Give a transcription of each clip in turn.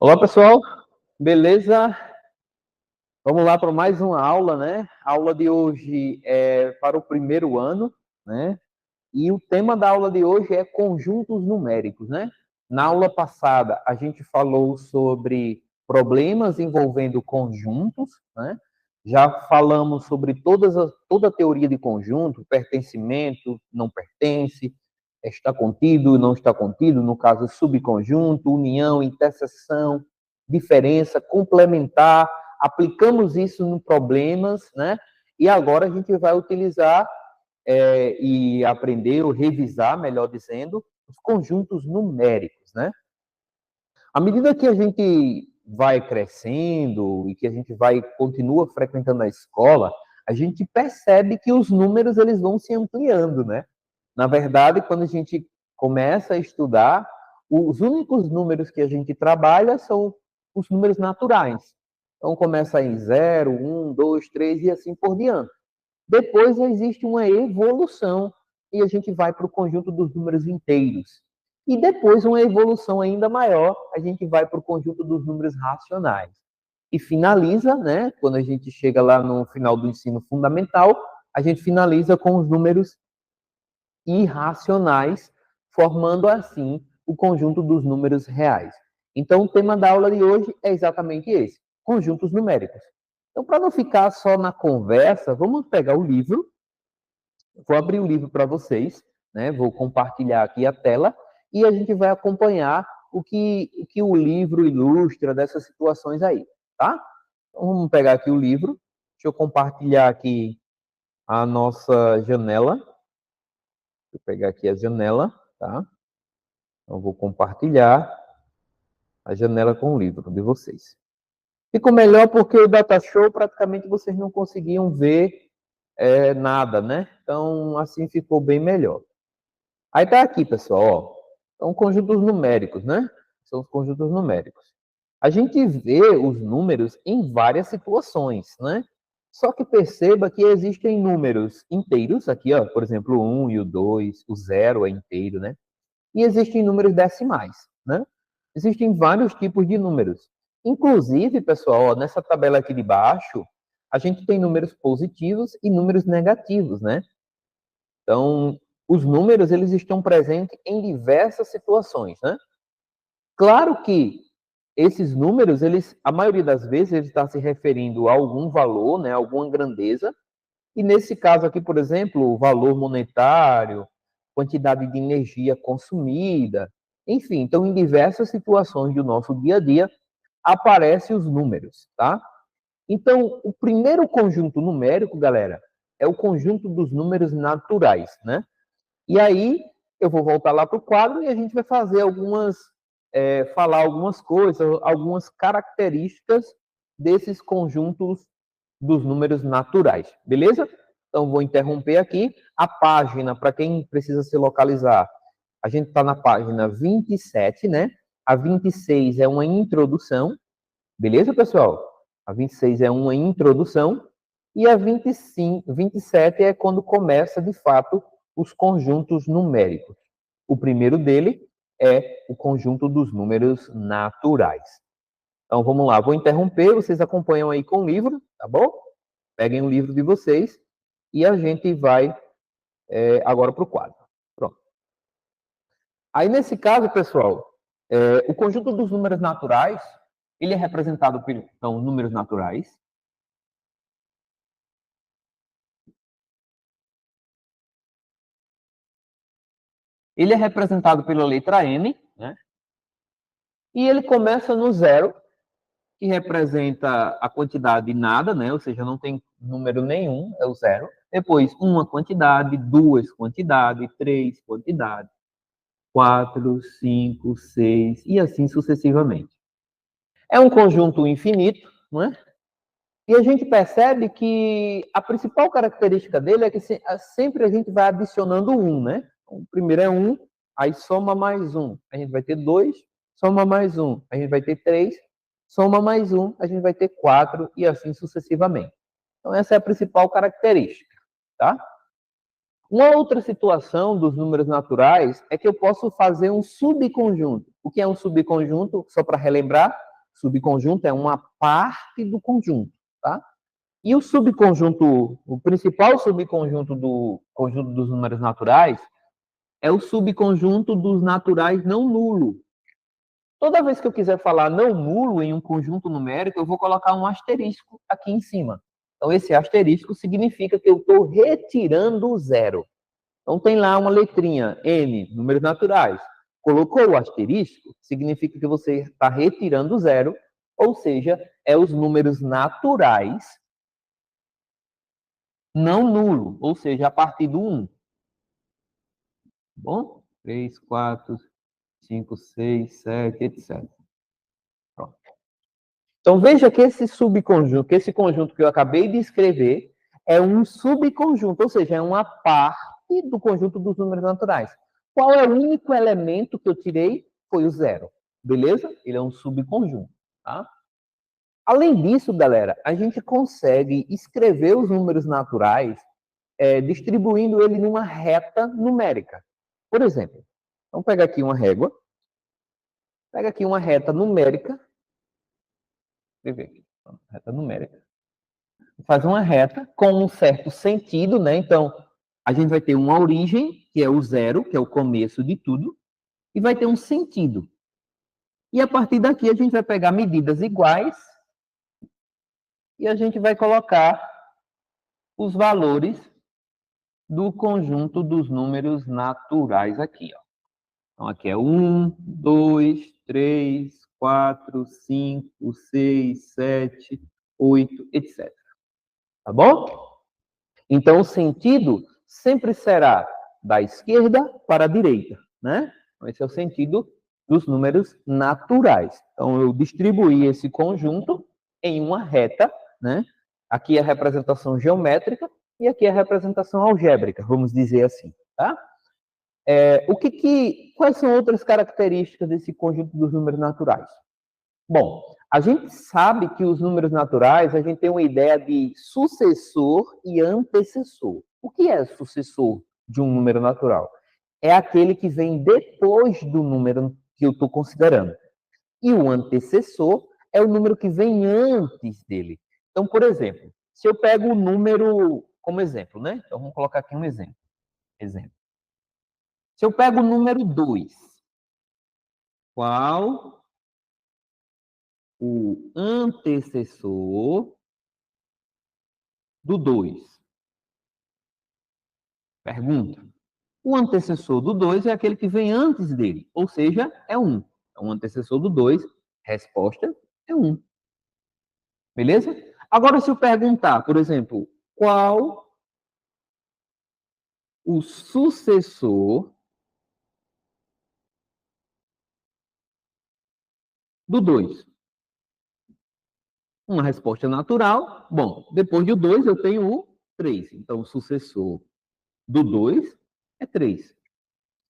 Olá, pessoal. Beleza? Vamos lá para mais uma aula, né? A aula de hoje é para o primeiro ano, né? E o tema da aula de hoje é conjuntos numéricos, né? Na aula passada, a gente falou sobre problemas envolvendo conjuntos, né? Já falamos sobre toda a teoria de conjunto, pertencimento, não pertence, está contido, não está contido, no caso, subconjunto, união, interseção, diferença, complementar. Aplicamos isso em problemas, né? E agora a gente vai utilizar e aprender, ou revisar, melhor dizendo, os conjuntos numéricos, né? À medida que a gente vai crescendo e que a gente continua frequentando a escola, a gente percebe que os números eles vão se ampliando, né? Na verdade, quando a gente começa a estudar, os únicos números que a gente trabalha são os números naturais. Então, começa em 0, 1, 2, 3 e assim por diante. Depois existe uma evolução e a gente vai para o conjunto dos números inteiros. E depois uma evolução ainda maior, a gente vai para o conjunto dos números racionais. E finaliza, né, quando a gente chega lá no final do ensino fundamental, a gente finaliza com os números irracionais, formando assim o conjunto dos números reais. Então, o tema da aula de hoje é exatamente esse: conjuntos numéricos. Então, para não ficar só na conversa, vamos pegar o livro. Vou abrir o livro para vocês, né? Vou compartilhar aqui a tela e a gente vai acompanhar o que o livro ilustra dessas situações aí, tá? Então, vamos pegar aqui o livro. Deixa eu compartilhar aqui a nossa janela. Deixa eu pegar aqui a janela, tá? Então, vou compartilhar a janela com o livro de vocês. Ficou melhor porque o Data Show praticamente vocês não conseguiam ver nada, né? Então, assim ficou bem melhor. Aí tá aqui, pessoal, ó. São conjuntos numéricos, né? São os conjuntos numéricos. A gente vê os números em várias situações, né? Só que perceba que existem números inteiros, aqui, ó, por exemplo, o 1 e o 2, o 0 é inteiro, né? E existem números decimais, né? Existem vários tipos de números. Inclusive, pessoal, ó, nessa tabela aqui de baixo, a gente tem números positivos e números negativos, né? Então, os números, eles estão presentes em diversas situações, né? Claro que esses números, a maioria das vezes, ele está se referindo a algum valor, né, alguma grandeza, e nesse caso aqui, por exemplo, o valor monetário, quantidade de energia consumida, enfim, então em diversas situações do nosso dia a dia aparecem os números, tá? Então, o primeiro conjunto numérico, galera, é o conjunto dos números naturais, né? E aí, eu vou voltar lá para o quadro e a gente vai fazer falar algumas coisas, algumas características desses conjuntos dos números naturais, beleza? Então, vou interromper aqui a página, para quem precisa se localizar. A gente está na página 27, né? A 26 é uma introdução, beleza, pessoal? A 26 é uma introdução e a 27 é quando começa, de fato, os conjuntos numéricos. O primeiro dele é o conjunto dos números naturais. Então, vamos lá. Vou interromper, vocês acompanham aí com o livro, tá bom? Peguem o livro de vocês e a gente vai agora para o quadro. Pronto. Aí, nesse caso, pessoal, o conjunto dos números naturais, ele é representado por números naturais. Ele é representado pela letra N, né? E ele começa no zero, que representa a quantidade nada, né? Ou seja, não tem número nenhum, é o zero. Depois, uma quantidade, duas quantidades, três quantidades, 4, 5, 6 e assim sucessivamente. É um conjunto infinito, não é? E a gente percebe que a principal característica dele é que sempre a gente vai adicionando um, né? O primeiro é um, aí soma mais um, a gente vai ter dois, soma mais um, a gente vai ter três, soma mais um, a gente vai ter quatro e assim sucessivamente. Então essa é a principal característica, tá? Uma outra situação dos números naturais é que eu posso fazer um subconjunto. O que é um subconjunto? Só para relembrar, Subconjunto é uma parte do conjunto, tá? E o subconjunto, o principal subconjunto do conjunto dos números naturais é o subconjunto dos naturais não nulo. Toda vez que eu quiser falar não nulo em um conjunto numérico, eu vou colocar um asterisco aqui em cima. Então, esse asterisco significa que eu estou retirando o zero. Então, tem lá uma letrinha, N, números naturais. Colocou o asterisco, significa que você está retirando o zero, ou seja, é os números naturais não nulo, ou seja, a partir do 1. Bom? 3, 4, 5, 6, 7, etc. Pronto. Então, veja que esse subconjunto, que esse conjunto que eu acabei de escrever, é um subconjunto, ou seja, é uma parte do conjunto dos números naturais. Qual é o único elemento que eu tirei? Foi o zero. Beleza? Ele é um subconjunto. Tá? Além disso, galera, a gente consegue escrever os números naturais distribuindo ele numa reta numérica. Por exemplo, vamos pegar aqui uma régua, pega aqui uma reta numérica, escrever aqui, reta numérica, faz uma reta com um certo sentido, né? Então, a gente vai ter uma origem, que é o zero, que é o começo de tudo, e vai ter um sentido. E a partir daqui a gente vai pegar medidas iguais e a gente vai colocar os valores do conjunto dos números naturais aqui, ó. Então, aqui é 1, 2, 3, 4, 5, 6, 7, 8, etc. Tá bom? Então, o sentido sempre será da esquerda para a direita, né? Esse é o sentido dos números naturais. Então, eu distribuí esse conjunto em uma reta, né? Aqui é a representação geométrica e aqui é a representação algébrica, vamos dizer assim, tá? Quais são outras características desse conjunto dos números naturais? Bom, a gente sabe que os números naturais, a gente tem uma ideia de sucessor e antecessor. O que é sucessor de um número natural? É aquele que vem depois do número que eu estou considerando. E o antecessor é o número que vem antes dele. Então, por exemplo, se eu pego o número como exemplo, né? Então, vamos colocar aqui um exemplo. Se eu pego o número 2, qual o antecessor do 2? Pergunta. O antecessor do 2 é aquele que vem antes dele, ou seja, é 1. Então, o antecessor do 2, resposta é 1. Beleza? Agora, se eu perguntar, por exemplo, qual o sucessor do 2? Uma resposta natural. Bom, depois do 2 eu tenho o 3. Então, o sucessor do 2 é 3.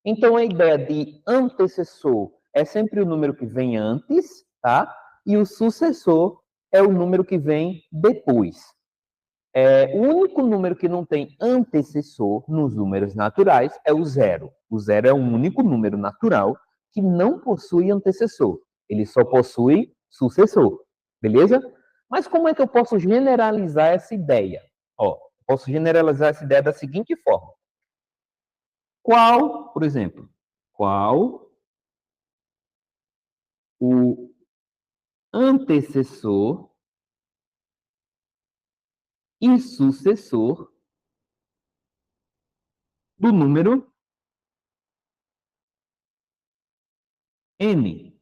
Então, a ideia de antecessor é sempre o número que vem antes, tá? E o sucessor é o número que vem depois. O único número que não tem antecessor nos números naturais é o zero. O zero é o único número natural que não possui antecessor. Ele só possui sucessor. Beleza? Mas como é que eu posso generalizar essa ideia? Posso generalizar essa ideia da seguinte forma. Qual, por exemplo, qual o antecessor e sucessor do número n?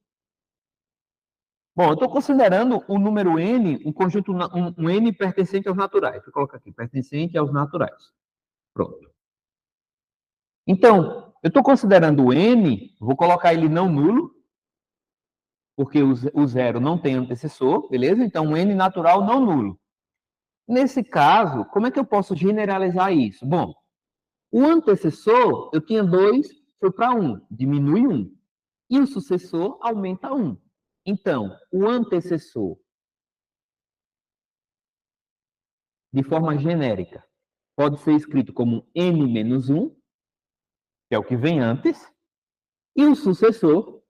Bom, eu estou considerando o número n, um conjunto, um n pertencente aos naturais. Vou colocar aqui, pertencente aos naturais. Pronto. Então, eu estou considerando o n, vou colocar ele não nulo, porque o zero não tem antecessor, beleza? Então, um n natural não nulo. Nesse caso, como é que eu posso generalizar isso? Bom, o antecessor, eu tinha 2, foi para 1, diminui 1. E o sucessor aumenta 1. Então, o antecessor, de forma genérica, pode ser escrito como n menos 1, que é o que vem antes, e o sucessor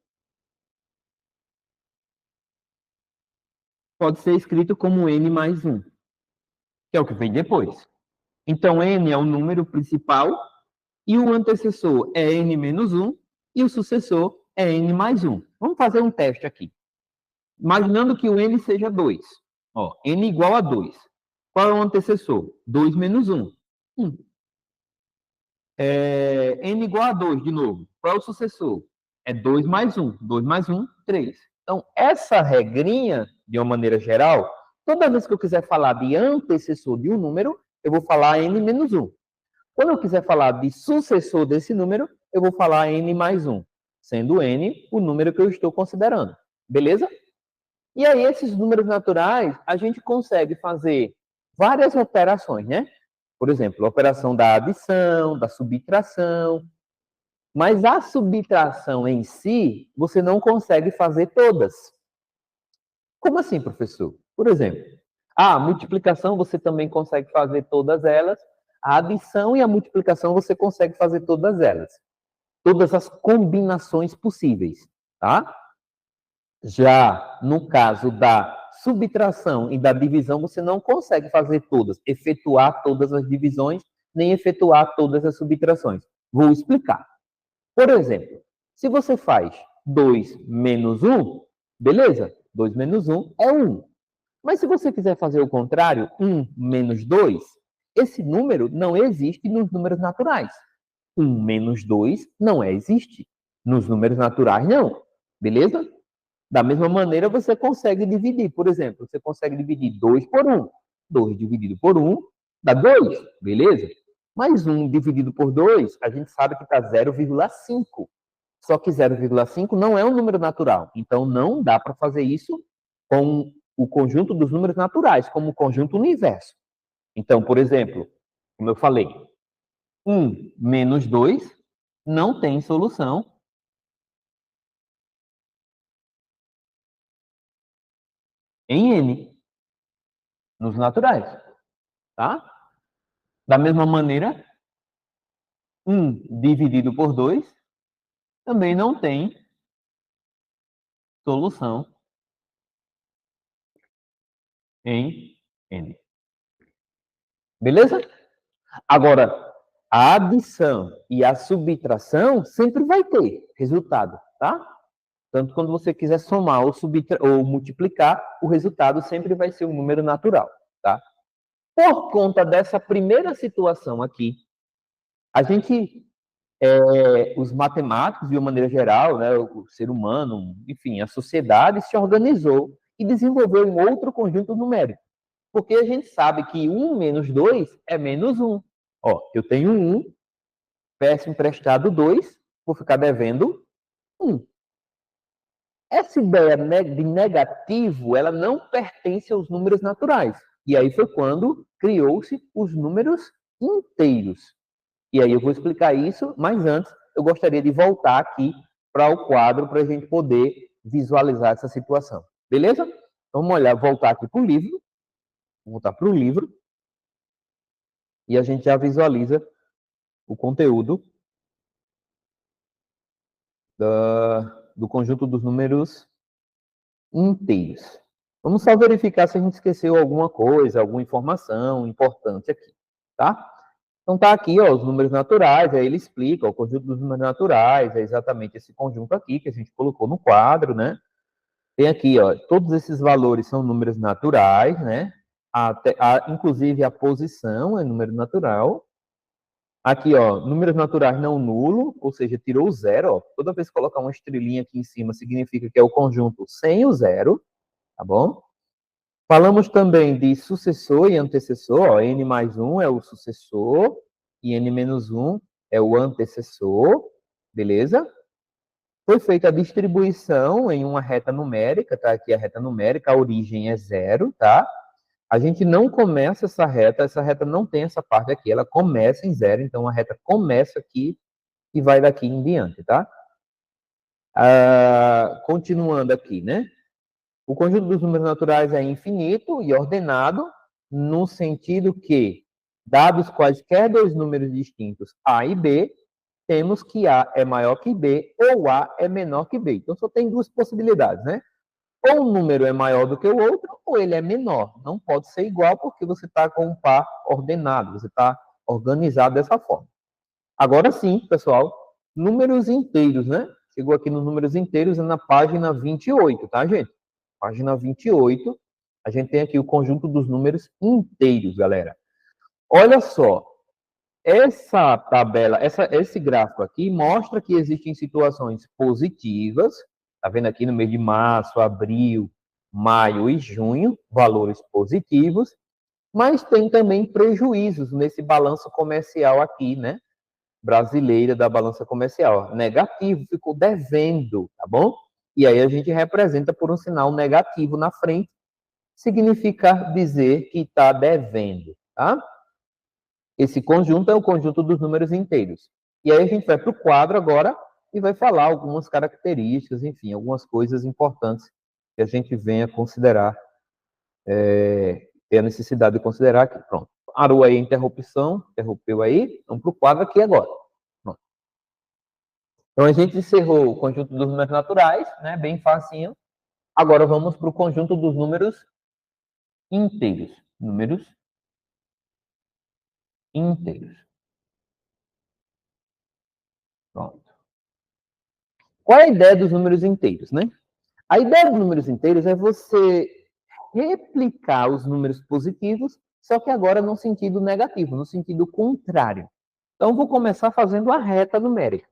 pode ser escrito como n mais 1, que é o que vem depois. Então, n é o número principal, e o antecessor é n menos 1, e o sucessor é n mais 1. Vamos fazer um teste aqui. Imaginando que o n seja 2. Ó, n igual a 2. Qual é o antecessor? 2 menos 1. 1. N igual a 2, de novo. Qual é o sucessor? É 2 mais 1. 2 mais 1, 3. Então, essa regrinha, de uma maneira geral, toda vez que eu quiser falar de antecessor de um número, eu vou falar n menos 1. Quando eu quiser falar de sucessor desse número, eu vou falar n mais 1, sendo n o número que eu estou considerando. Beleza? E aí, esses números naturais, a gente consegue fazer várias operações, né? Por exemplo, a operação da adição, da subtração. Mas a subtração em si, você não consegue fazer todas. Como assim, professor? Por exemplo, a multiplicação você também consegue fazer todas elas. A adição e a multiplicação você consegue fazer todas elas. Todas as combinações possíveis, tá? Já no caso da subtração e da divisão, você não consegue fazer todas, efetuar todas as divisões, nem efetuar todas as subtrações. Vou explicar. Por exemplo, se você faz 2 menos 1, beleza? 2 menos 1 é 1. Mas se você quiser fazer o contrário, 1 menos 2, esse número não existe nos números naturais. 1 menos 2 não existe. Nos números naturais, não. Beleza? Da mesma maneira, você consegue dividir. Por exemplo, você consegue dividir 2 por 1. 2 dividido por 1 dá 2, beleza? Mas 1 dividido por 2, a gente sabe que está 0,5. Só que 0,5 não é um número natural. Então, não dá para fazer isso com o conjunto dos números naturais, como o conjunto universo. Então, por exemplo, como eu falei, 1 menos 2 não tem solução em n, nos naturais, tá? Da mesma maneira, 1 dividido por 2 também não tem solução em n. Beleza? Agora, a adição e a subtração sempre vai ter resultado, tá? Tanto quando você quiser somar ou multiplicar, o resultado sempre vai ser um número natural, tá? Por conta dessa primeira situação aqui, a gente, os matemáticos, de uma maneira geral, né, o ser humano, enfim, a sociedade se organizou e desenvolveu um outro conjunto numérico. Porque a gente sabe que 1 menos 2 é menos 1. Ó, eu tenho 1, peço emprestado 2, vou ficar devendo 1. Essa ideia de negativo, ela não pertence aos números naturais. E aí foi quando criou-se os números inteiros. E aí eu vou explicar isso, mas antes eu gostaria de voltar aqui para o quadro para a gente poder visualizar essa situação. Beleza? Então, vamos olhar, voltar aqui para o livro. Voltar para o livro. E a gente já visualiza o conteúdo do conjunto dos números inteiros. Vamos só verificar se a gente esqueceu alguma coisa, alguma informação importante aqui, tá? Então tá aqui, ó, os números naturais, aí ele explica, ó, o conjunto dos números naturais, é exatamente esse conjunto aqui que a gente colocou no quadro, né? Tem aqui, ó, todos esses valores são números naturais, né? Inclusive a posição é número natural. Aqui, ó, números naturais não nulo, ou seja, tirou o zero, ó. Toda vez que colocar uma estrelinha aqui em cima, significa que é o conjunto sem o zero, tá bom? Falamos também de sucessor e antecessor, ó, n mais 1 é o sucessor e n menos 1 é o antecessor, beleza? Foi feita a distribuição em uma reta numérica, tá? Aqui a reta numérica, a origem é 0, tá? A gente não começa essa reta não tem essa parte aqui, ela começa em 0, então a reta começa aqui e vai daqui em diante, tá? Continuando aqui, né? O conjunto dos números naturais é infinito e ordenado, no sentido que, dados quaisquer dois números distintos, A e B, temos que A é maior que B ou A é menor que B. Então, só tem duas possibilidades, né? Ou um número é maior do que o outro, ou ele é menor. Não pode ser igual porque você está com um par ordenado, você está organizado dessa forma. Agora sim, pessoal, números inteiros, né? Chegou aqui nos números inteiros, é na página 28, tá, gente? Página 28, a gente tem aqui o conjunto dos números inteiros, galera. Olha só, essa tabela, esse gráfico aqui mostra que existem situações positivas, tá vendo aqui no mês de março, abril, maio e junho, valores positivos, mas tem também prejuízos nesse balanço comercial aqui, né? Brasileira da balança comercial. Negativo, ficou devendo, tá bom? E aí a gente representa por um sinal negativo na frente, significa dizer que está devendo, tá? Esse conjunto é o conjunto dos números inteiros. E aí a gente vai para o quadro agora e vai falar algumas características, enfim, algumas coisas importantes que a gente venha considerar, ter a necessidade de considerar aqui. Pronto. Parou aí a interrupção, interrompeu aí, vamos para o quadro aqui agora. Pronto. Então a gente encerrou o conjunto dos números naturais, né, bem facinho. Agora vamos para o conjunto dos números inteiros. Números inteiros. Pronto. Qual é a ideia dos números inteiros, né? A ideia dos números inteiros é você replicar os números positivos, só que agora no sentido negativo, no sentido contrário. Então, vou começar fazendo a reta numérica.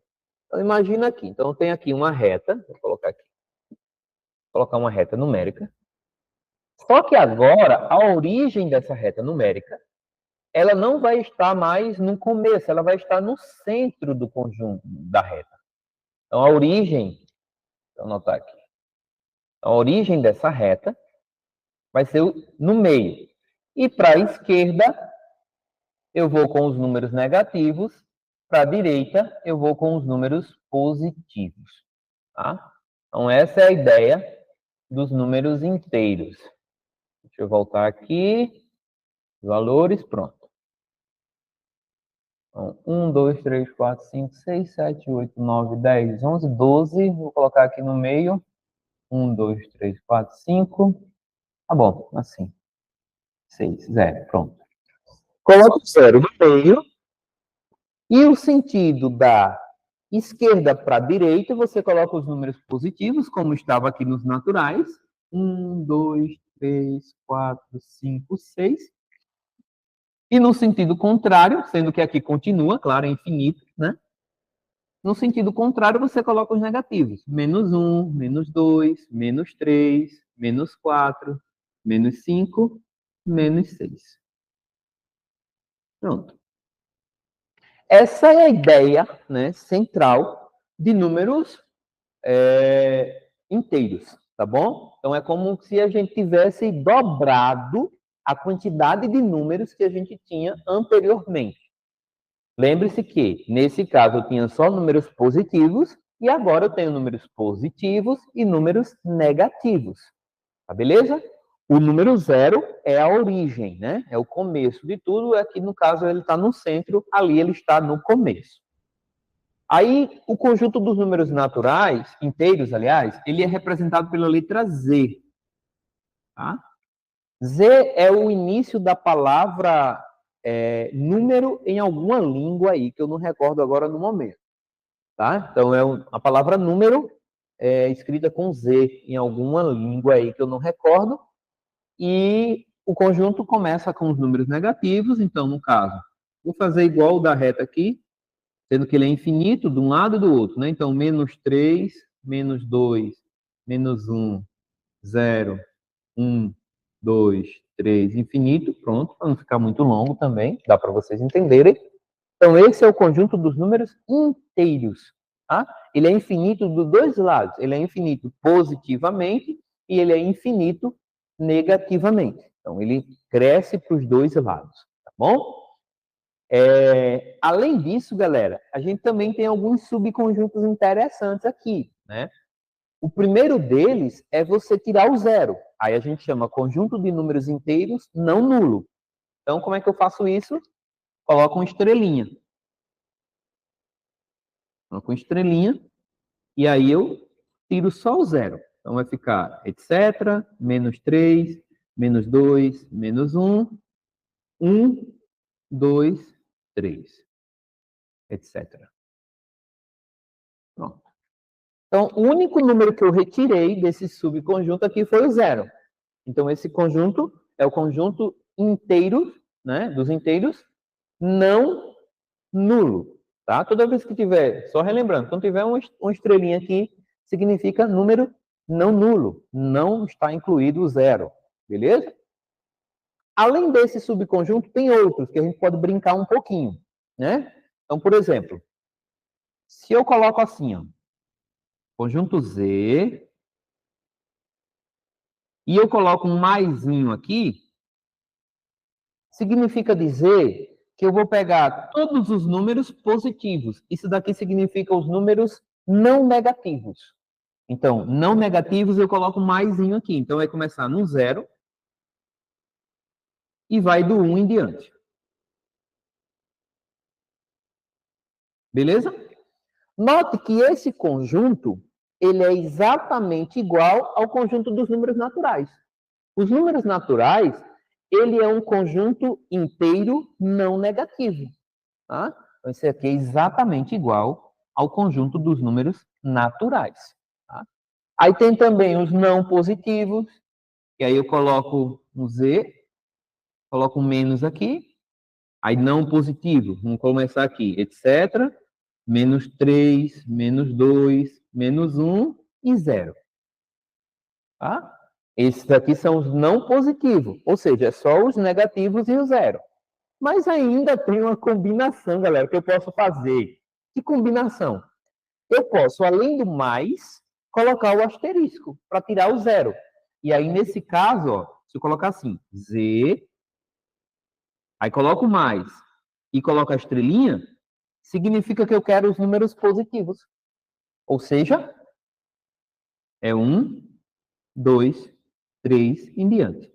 Então, imagina aqui. Então, eu tenho aqui uma reta, vou colocar aqui. Vou colocar uma reta numérica. Só que agora, a origem dessa reta numérica, ela não vai estar mais no começo, ela vai estar no centro do conjunto da reta. Então, a origem, vou anotar aqui. A origem dessa reta vai ser no meio. E para a esquerda, eu vou com os números negativos. Para a direita, eu vou com os números positivos. Tá? Então, essa é a ideia dos números inteiros. Deixa eu voltar aqui. Valores, pronto. Então, 1, 2, 3, 4, 5, 6, 7, 8, 9, 10, 11, 12. Vou colocar aqui no meio. 1, 2, 3, 4, 5. Tá bom, assim. 6, 0, pronto. Coloca o 0 no meio. E o sentido da esquerda para a direita, você coloca os números positivos, como estava aqui nos naturais. 1, 2, 3, 4, 5, 6. E no sentido contrário, sendo que aqui continua, claro, é infinito, né? No sentido contrário, você coloca os negativos. Menos 1, menos 2, menos 3, menos 4, menos 5, menos 6. Pronto. Essa é a ideia, né, central de números inteiros, tá bom? Então, é como se a gente tivesse dobrado a quantidade de números que a gente tinha anteriormente. Lembre-se que, nesse caso, eu tinha só números positivos e agora eu tenho números positivos e números negativos. Tá beleza? O número 0 é a origem, né? É o começo de tudo. Aqui, no caso, ele está no centro, ali ele está no começo. Aí, o conjunto dos números naturais, inteiros, aliás, ele é representado pela letra Z. Tá? Z é o início da palavra número em alguma língua aí, que eu não recordo agora no momento. Tá? Então, a palavra número é escrita com Z em alguma língua aí que eu não recordo. E o conjunto começa com os números negativos. Então, no caso, vou fazer igual o da reta aqui, sendo que ele é infinito de um lado e do outro, né? Então, menos 3, menos 2, menos 1, 0, 1, 2, 3, infinito. Pronto, para não ficar muito longo também, dá para vocês entenderem. Então, esse é o conjunto dos números inteiros. Tá? Ele é infinito dos dois lados. Ele é infinito positivamente e ele é infinito negativamente. Então, ele cresce para os dois lados. Tá bom? Além disso, galera, a gente também tem alguns subconjuntos interessantes aqui, né? O primeiro deles é você tirar o zero. Aí a gente chama conjunto de números inteiros não nulo. Então, como é que eu faço isso? Coloco uma estrelinha. Coloco uma estrelinha e aí eu tiro só o zero. Então, vai ficar etc, menos 3, menos 2, menos 1, 1, 2, 3, etc. Pronto. Então, o único número que eu retirei desse subconjunto aqui foi o zero. Então, esse conjunto é o conjunto inteiro, né, dos inteiros não nulo, tá? Toda vez que tiver, só relembrando, quando tiver uma estrelinha aqui, significa número não nulo, não está incluído o zero, beleza? Além desse subconjunto, tem outros que a gente pode brincar um pouquinho, né? Então, por exemplo, se eu coloco assim, ó, conjunto Z, e eu coloco um maisinho aqui, significa dizer que eu vou pegar todos os números positivos. Isso daqui significa os números não negativos. Então, não negativos, eu coloco um maisinho aqui. Então, vai começar no 0 e vai do 1 em diante. Beleza? Note que esse conjunto, ele é exatamente igual ao conjunto dos números naturais. Os números naturais, ele é um conjunto inteiro não negativo. Tá? Então, esse aqui é exatamente igual ao conjunto dos números naturais. Tá? Aí tem também os não positivos, e aí eu coloco um Z, coloco um menos aqui, aí não positivo, vamos começar aqui, etc. Menos 3, menos 2, menos 1 e 0. Tá? Esses aqui são os não positivos, ou seja, é só os negativos e o zero. Mas ainda tem uma combinação, galera, que eu posso fazer. Que combinação? Eu posso, além do mais, colocar o asterisco para tirar o zero. E aí, nesse caso, ó, se eu colocar assim, Z, aí coloco mais e coloco a estrelinha, significa que eu quero os números positivos. Ou seja, é 1, 2, 3 em diante.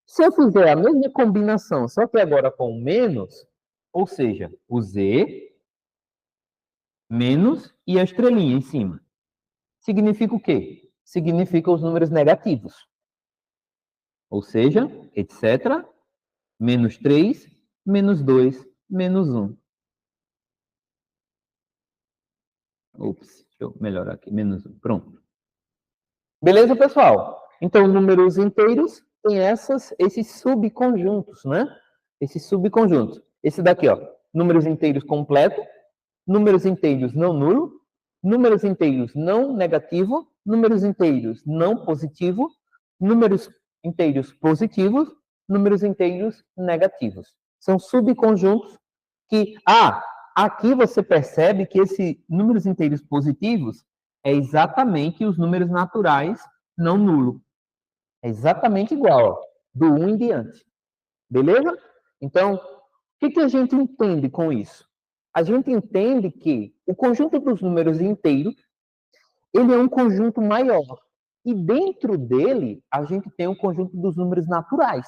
Se eu fizer a mesma combinação, só que agora com menos, ou seja, o Z, menos e a estrelinha em cima. Significa o quê? Significa os números negativos. Ou seja, etc. Menos 3, menos 2, menos 1. Ops, deixa eu melhorar aqui. Menos 1. Pronto. Beleza, pessoal? Então, números inteiros têm esses subconjuntos, né? Esses subconjuntos. Esse daqui, ó. Números inteiros completo, números inteiros não nulo, números inteiros não negativo, números inteiros não positivo, números inteiros positivos, números inteiros negativos. São subconjuntos que, aqui você percebe que esses números inteiros positivos é exatamente os números naturais não nulo. É exatamente igual, ó, do 1 em diante. Beleza? Então, o que a gente entende com isso? A gente entende que o conjunto dos números inteiros, ele é um conjunto maior. E dentro dele, a gente tem o conjunto dos números naturais.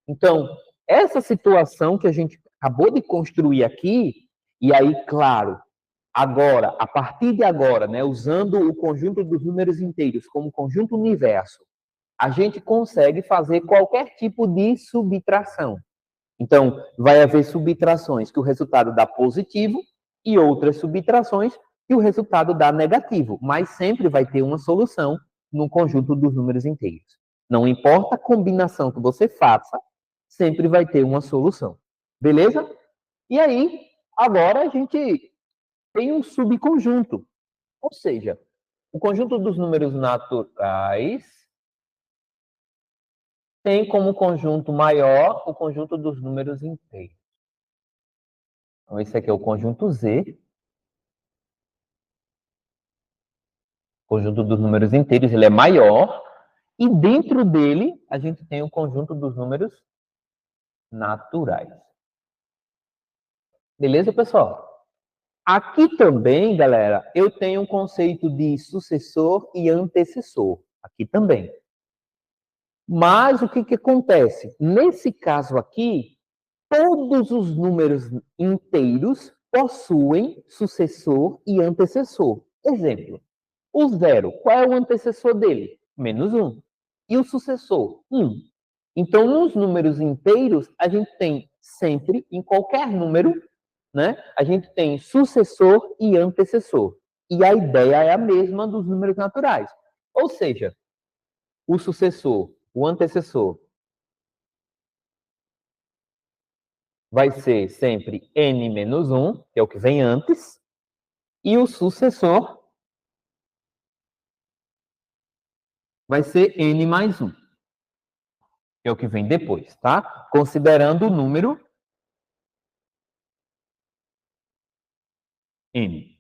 Então, essa situação que a gente acabou de construir aqui, e aí, claro, agora, a partir de agora, né, usando o conjunto dos números inteiros como conjunto universo, a gente consegue fazer qualquer tipo de subtração. Então, vai haver subtrações que o resultado dá positivo e outras subtrações que o resultado dá negativo, mas sempre vai ter uma solução no conjunto dos números inteiros. Não importa a combinação que você faça, sempre vai ter uma solução. Beleza? E aí, agora a gente tem um subconjunto, ou seja, o conjunto dos números naturais tem como conjunto maior o conjunto dos números inteiros. Então, esse aqui é o conjunto Z. O conjunto dos números inteiros, ele é maior. E dentro dele, a gente tem o conjunto dos números naturais. Beleza, pessoal? Aqui também, galera, eu tenho um conceito de sucessor e antecessor. Aqui também. Mas o que acontece? Nesse caso aqui, todos os números inteiros possuem sucessor e antecessor. Exemplo, O 0, qual é o antecessor dele? Menos 1. E o sucessor? 1. Então, nos números inteiros, a gente tem sempre, em qualquer número, né, a gente tem sucessor e antecessor. E a ideia é a mesma dos números naturais. Ou seja, o sucessor, o antecessor, vai ser sempre n menos 1, que é o que vem antes, e o sucessor vai ser n mais 1, que é o que vem depois, tá? Considerando o número n.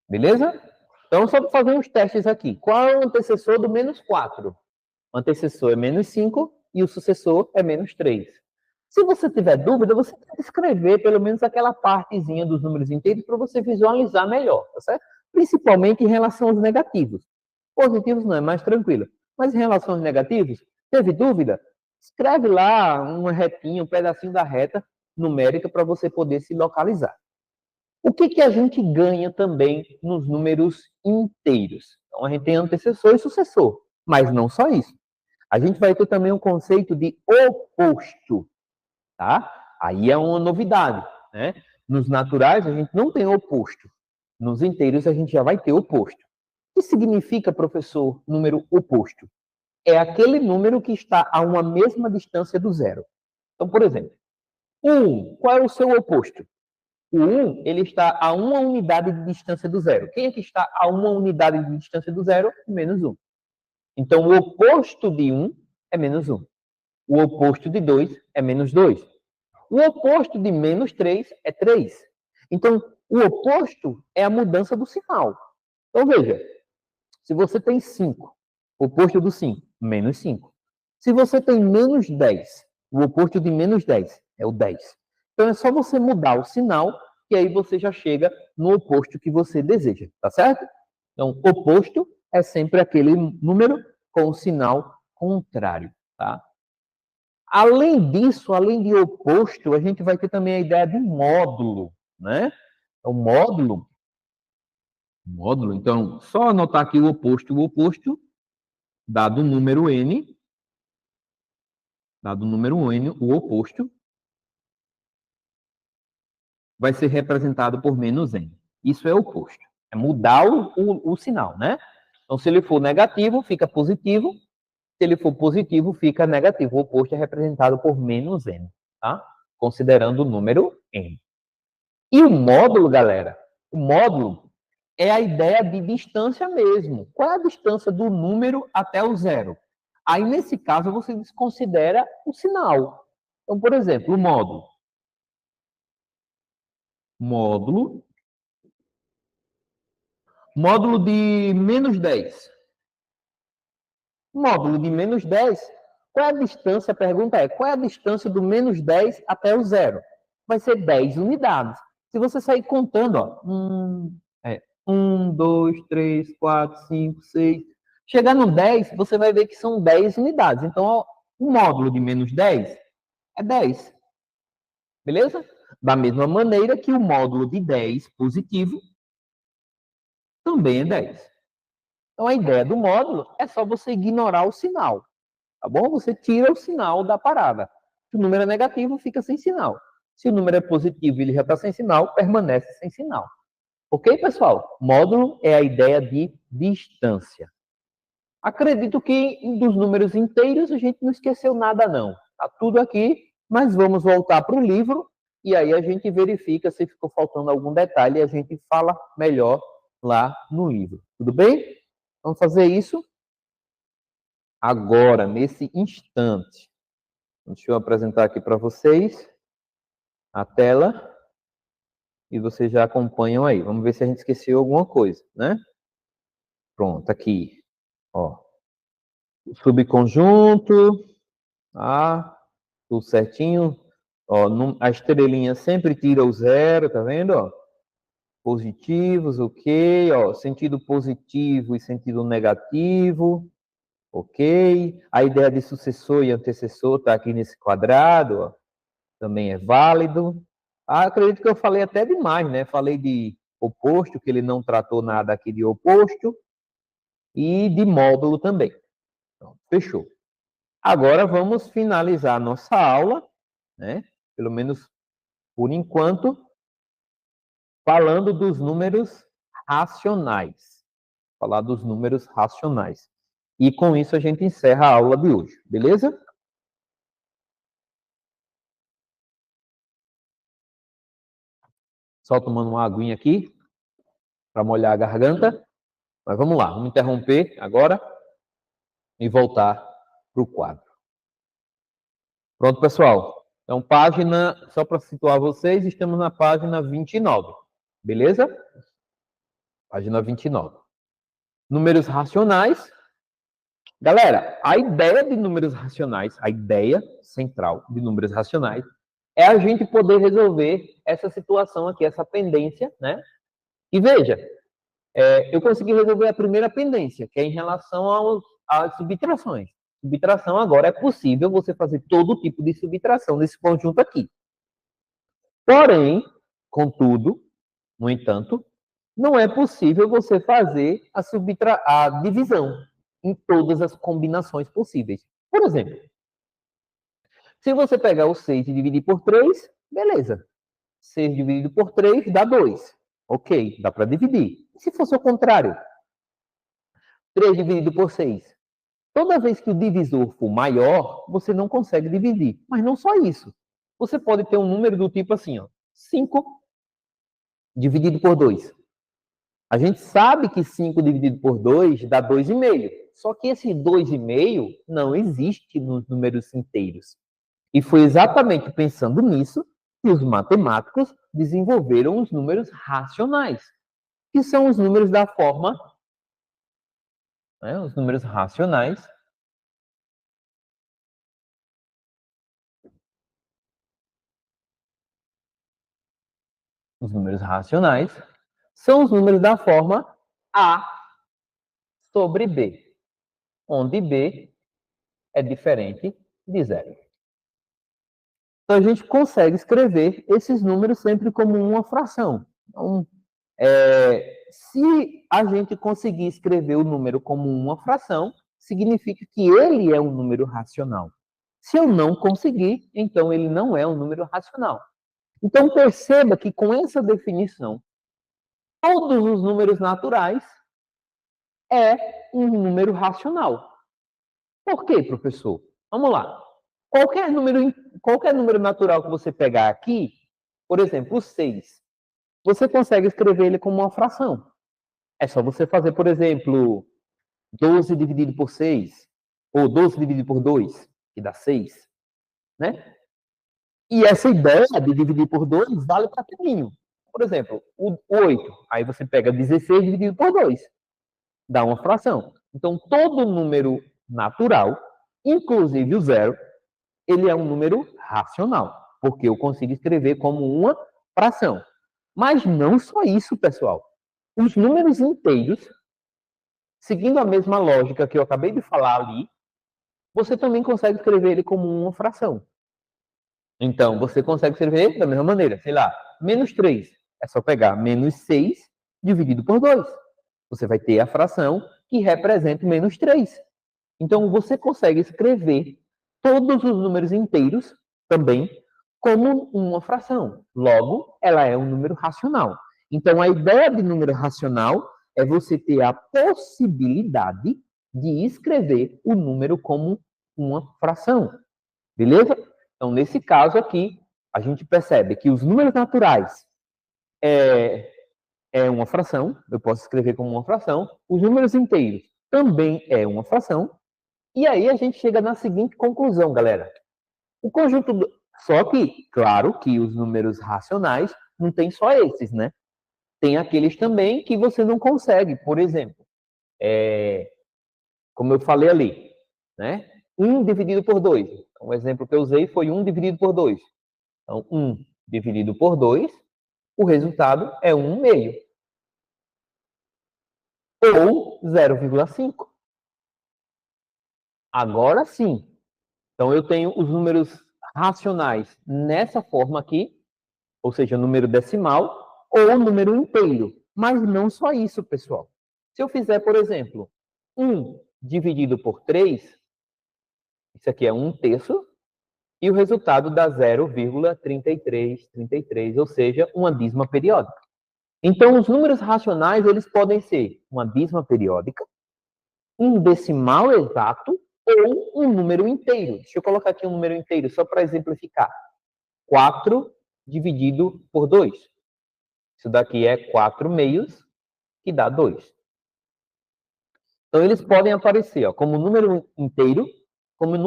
Beleza? Então, só para fazer uns testes aqui. Qual é o antecessor do menos 4? O antecessor é menos 5 e o sucessor é menos 3. Se você tiver dúvida, você tem que escrever pelo menos aquela partezinha dos números inteiros para você visualizar melhor, tá certo? Principalmente em relação aos negativos. Positivos não, é mais tranquilo. Mas em relação aos negativos, teve dúvida? Escreve lá uma retinha, um pedacinho da reta numérica para você poder se localizar. O que a gente ganha também nos números inteiros? Então, a gente tem antecessor e sucessor, mas não só isso. A gente vai ter também um conceito de oposto, tá? Aí é uma novidade, né? Nos naturais, a gente não tem oposto. Nos inteiros, a gente já vai ter oposto. O que significa, professor, número oposto? É aquele número que está a uma mesma distância do zero. Então, por exemplo, 1, qual é o seu oposto? O 1, ele está a uma unidade de distância do zero. Quem é que está a uma unidade de distância do zero? Menos 1. Então, o oposto de 1 é menos 1. O oposto de 2 é menos 2. O oposto de menos 3 é 3. Então, o oposto é a mudança do sinal. Então, veja, se você tem 5, o oposto do 5, menos 5. Se você tem menos 10, o oposto de menos 10 é o 10. Então, é só você mudar o sinal e aí você já chega no oposto que você deseja, tá certo? Então, oposto é sempre aquele número com o sinal contrário, tá? Além disso, além de oposto, a gente vai ter também a ideia de módulo, né? O módulo, então, só anotar aqui o oposto, dado o número n, o oposto, vai ser representado por menos n. Isso é oposto. É mudar o sinal, né? Então, se ele for negativo, fica positivo. Se ele for positivo, fica negativo. O oposto é representado por menos n, tá? Considerando o número n. E o módulo, galera? O módulo é a ideia de distância mesmo. Qual é a distância do número até o zero? Aí, nesse caso, você desconsidera o sinal. Então, por exemplo, o módulo. Módulo de menos 10. Módulo de menos 10, qual é a distância? A pergunta é, qual é a distância do menos 10 até o zero? Vai ser 10 unidades. Se você sair contando, ó, 1, 2, 3, 4, 5, 6. Chegar no 10, você vai ver que são 10 unidades. Então, ó, o módulo de menos 10 é 10. Beleza? Da mesma maneira que o módulo de 10 positivo também é 10. Então, a ideia do módulo é só você ignorar o sinal. Tá bom? Você tira o sinal da parada. Se o número é negativo, fica sem sinal. Se o número é positivo e ele já está sem sinal, permanece sem sinal. Ok, pessoal? Módulo é a ideia de distância. Acredito que dos números inteiros a gente não esqueceu nada, não. Está tudo aqui, mas vamos voltar para o livro e aí a gente verifica se ficou faltando algum detalhe e a gente fala melhor lá no livro. Tudo bem? Vamos fazer isso agora, nesse instante. Deixa eu apresentar aqui para vocês a tela e vocês já acompanham aí. Vamos ver se a gente esqueceu alguma coisa, né? Pronto, aqui. Ó. O subconjunto, tá? Tudo certinho. Ó, a estrelinha sempre tira o zero, tá vendo? Ó? Positivos, ok. Ó, sentido positivo e sentido negativo, ok. A ideia de sucessor e antecessor tá aqui nesse quadrado, ó. Também é válido. Ah, acredito que eu falei até demais, né? Falei de oposto, que ele não tratou nada aqui de oposto, e de módulo também. Então, fechou. Agora vamos finalizar a nossa aula, né? Pelo menos por enquanto, falando dos números racionais. Falar dos números racionais. E com isso a gente encerra a aula de hoje, beleza? Só tomando uma aguinha aqui, para molhar a garganta. Mas vamos lá, vamos interromper agora e voltar para o quadro. Pronto, pessoal? Então, página, só para situar vocês, estamos na página 29, beleza? Página 29. Números racionais. Galera, a ideia de números racionais, a ideia central de números racionais, é a gente poder resolver essa situação aqui, essa pendência, né? E veja, eu consegui resolver a primeira pendência, que é em relação às subtrações. Subtração agora é possível você fazer todo tipo de subtração nesse conjunto aqui. Porém, contudo, no entanto, não é possível você fazer a divisão em todas as combinações possíveis. Por exemplo, se você pegar o 6 e dividir por 3, beleza. 6 dividido por 3 dá 2. Ok, dá para dividir. E se fosse o contrário? 3 dividido por 6. Toda vez que o divisor for maior, você não consegue dividir. Mas não só isso. Você pode ter um número do tipo assim, ó, 5 dividido por 2. A gente sabe que 5 dividido por 2 dá 2,5. Só que esse 2,5 não existe nos números inteiros. E foi exatamente pensando nisso que os matemáticos desenvolveram os números racionais, que são os números da forma, os números racionais. Os números racionais são os números da forma A sobre B, onde B é diferente de zero. Então, a gente consegue escrever esses números sempre como uma fração. Então, se a gente conseguir escrever o número como uma fração, significa que ele é um número racional. Se eu não conseguir, então ele não é um número racional. Então, perceba que com essa definição, todos os números naturais é um número racional. Por quê, professor? Vamos lá. Qualquer número natural que você pegar aqui, por exemplo, o 6, você consegue escrever ele como uma fração. É só você fazer, por exemplo, 12 dividido por 6, ou 12 dividido por 2, que dá 6, né? E essa ideia de dividir por 2 vale para tudinho. Por exemplo, o 8, aí você pega 16 dividido por 2, dá uma fração. Então, todo número natural, inclusive o zero, ele é um número racional, porque eu consigo escrever como uma fração. Mas não só isso, pessoal. Os números inteiros, seguindo a mesma lógica que eu acabei de falar ali, você também consegue escrever ele como uma fração. Então, você consegue escrever da mesma maneira, sei lá, menos 3. É só pegar menos 6 dividido por 2. Você vai ter a fração que representa menos 3. Então, você consegue escrever todos os números inteiros também como uma fração. Logo, ela é um número racional. Então, a ideia de número racional é você ter a possibilidade de escrever o número como uma fração. Beleza? Então, nesse caso aqui, a gente percebe que os números naturais é uma fração, eu posso escrever como uma fração. Os números inteiros também é uma fração. E aí a gente chega na seguinte conclusão, galera. O conjunto Só que, claro que os números racionais não tem só esses, né? Tem aqueles também que você não consegue. Por exemplo, como eu falei ali, né? 1 dividido por 2. O exemplo que eu usei foi 1 dividido por 2. Então, 1 dividido por 2, o resultado é 1,5. Ou 0,5. Agora sim. Então, eu tenho os números racionais nessa forma aqui, ou seja, número decimal, ou número inteiro. Mas não só isso, pessoal. Se eu fizer, por exemplo, 1 dividido por 3, isso aqui é 1/3, e o resultado dá 0,3333, ou seja, uma dízima periódica. Então, os números racionais, eles podem ser uma dízima periódica, um decimal exato ou um número inteiro. Deixa eu colocar aqui um número inteiro, só para exemplificar. 4 dividido por 2. Isso daqui é 4 meios, que dá 2. Então, eles podem aparecer como número inteiro, como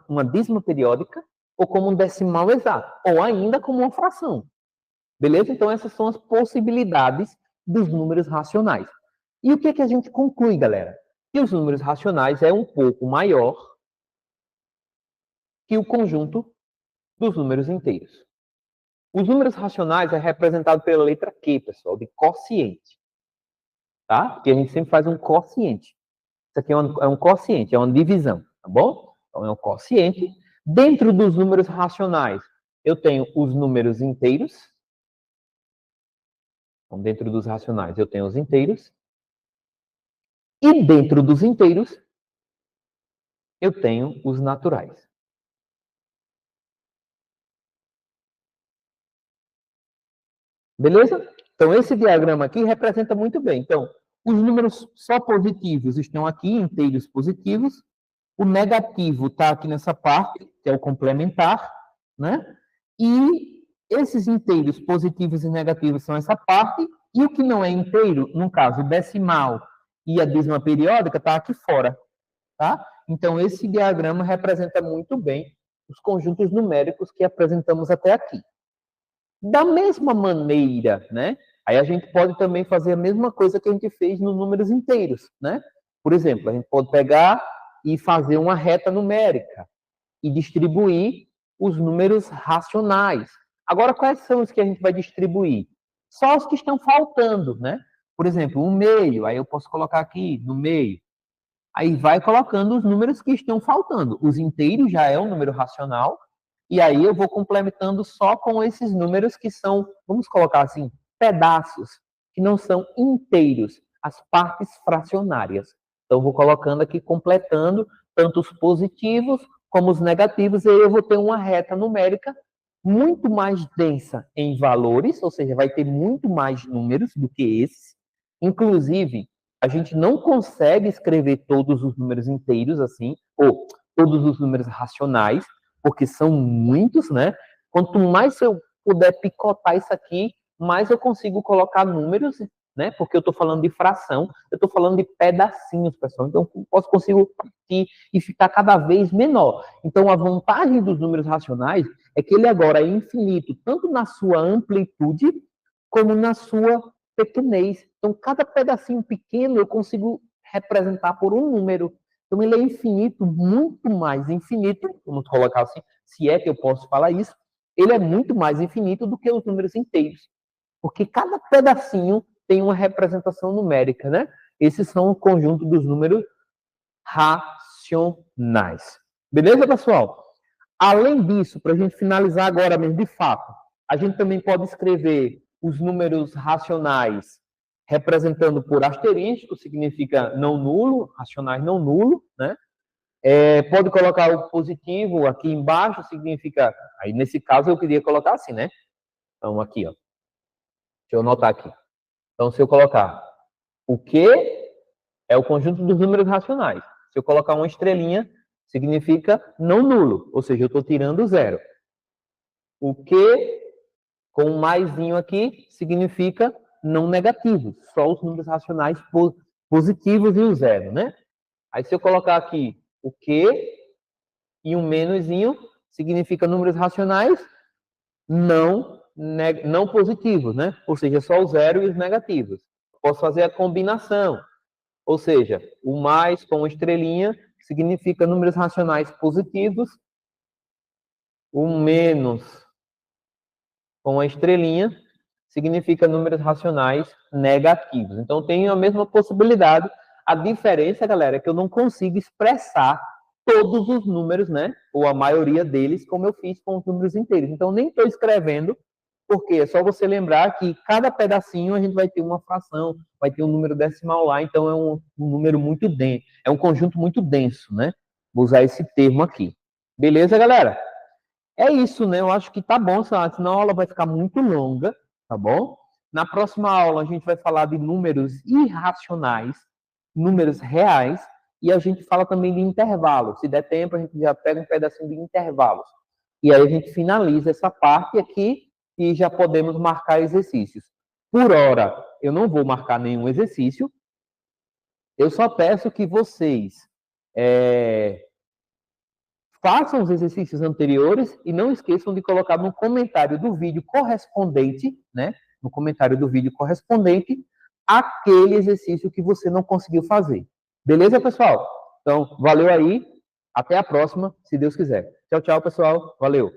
uma dízima periódica, ou como um decimal exato, ou ainda como uma fração. Beleza? Então, essas são as possibilidades dos números racionais. E o que a gente conclui, galera? Que os números racionais é um pouco maior que o conjunto dos números inteiros. Os números racionais é representado pela letra Q, pessoal, de quociente. Tá? Porque a gente sempre faz um quociente. Isso aqui é um quociente, é uma divisão, tá bom? Então, é um quociente. Dentro dos números racionais, eu tenho os números inteiros. Então, dentro dos racionais, eu tenho os inteiros. E dentro dos inteiros, eu tenho os naturais. Beleza? Então, esse diagrama aqui representa muito bem. Então, os números só positivos estão aqui, inteiros positivos. O negativo está aqui nessa parte, que é o complementar, né? E esses inteiros positivos e negativos são essa parte, e o que não é inteiro, no caso, o decimal e a dízima periódica, está aqui fora, tá? Então, esse diagrama representa muito bem os conjuntos numéricos que apresentamos até aqui. Da mesma maneira, né? Aí a gente pode também fazer a mesma coisa que a gente fez nos números inteiros, né? Por exemplo, a gente pode pegar e fazer uma reta numérica e distribuir os números racionais. Agora, quais são os que a gente vai distribuir? Só os que estão faltando, né? Por exemplo, 1/2, aí eu posso colocar aqui no meio. Aí vai colocando os números que estão faltando. Os inteiros já é um número racional, e aí eu vou complementando só com esses números que são, vamos colocar assim, pedaços, que não são inteiros, as partes fracionárias. Então, eu vou colocando aqui, completando tanto os positivos como os negativos, e aí eu vou ter uma reta numérica muito mais densa em valores, ou seja, vai ter muito mais números do que esses. Inclusive, a gente não consegue escrever todos os números inteiros assim, ou todos os números racionais, porque são muitos, né? Quanto mais eu puder picotar isso aqui, mais eu consigo colocar números, né? Porque eu estou falando de fração, eu estou falando de pedacinhos, pessoal. Então, eu consigo partir e ficar cada vez menor. Então, a vantagem dos números racionais é que ele agora é infinito, tanto na sua amplitude, como na sua pequenez. Então, cada pedacinho pequeno eu consigo representar por um número. Então, ele é infinito, muito mais infinito, vamos colocar assim, se é que eu posso falar isso, ele é muito mais infinito do que os números inteiros. Porque cada pedacinho tem uma representação numérica, né? Esses são o conjunto dos números racionais. Beleza, pessoal? Além disso, para a gente finalizar agora mesmo, de fato, a gente também pode escrever os números racionais representando por asterisco, significa não nulo, racionais não nulo, né? Pode colocar o positivo aqui embaixo, significa... Aí, nesse caso, eu queria colocar assim, né? Então, aqui, ó. Deixa eu anotar aqui. Então, se eu colocar o Q é o conjunto dos números racionais. Se eu colocar uma estrelinha, significa não nulo, ou seja, eu estou tirando zero. O Q com um maisinho aqui significa não negativo, só os números racionais positivos e o zero, né? Aí se eu colocar aqui o Q e um menusinho, significa números racionais não positivos, né? Ou seja, só o zero e os negativos. Posso fazer a combinação, ou seja, o mais com uma estrelinha significa números racionais positivos, o menos com a estrelinha significa números racionais negativos. Então, tem a mesma possibilidade. A diferença, galera, é que eu não consigo expressar todos os números, né? Ou a maioria deles, como eu fiz com os números inteiros. Então, nem estou escrevendo Porque é só você lembrar que cada pedacinho a gente vai ter uma fração, vai ter um número decimal lá, então é um número muito denso, é um conjunto muito denso, né? Vou usar esse termo aqui. Beleza, galera? É isso, né? Eu acho que tá bom, senão a aula vai ficar muito longa, tá bom? Na próxima aula a gente vai falar de números irracionais, números reais, e a gente fala também de intervalos. Se der tempo, a gente já pega um pedacinho de intervalos. E aí a gente finaliza essa parte aqui e já podemos marcar exercícios. Por hora, eu não vou marcar nenhum exercício. Eu só peço que vocês façam os exercícios anteriores e não esqueçam de colocar no comentário do vídeo correspondente, né? No comentário do vídeo correspondente, aquele exercício que você não conseguiu fazer. Beleza, pessoal? Então, valeu aí. Até a próxima, se Deus quiser. Tchau, tchau, pessoal. Valeu.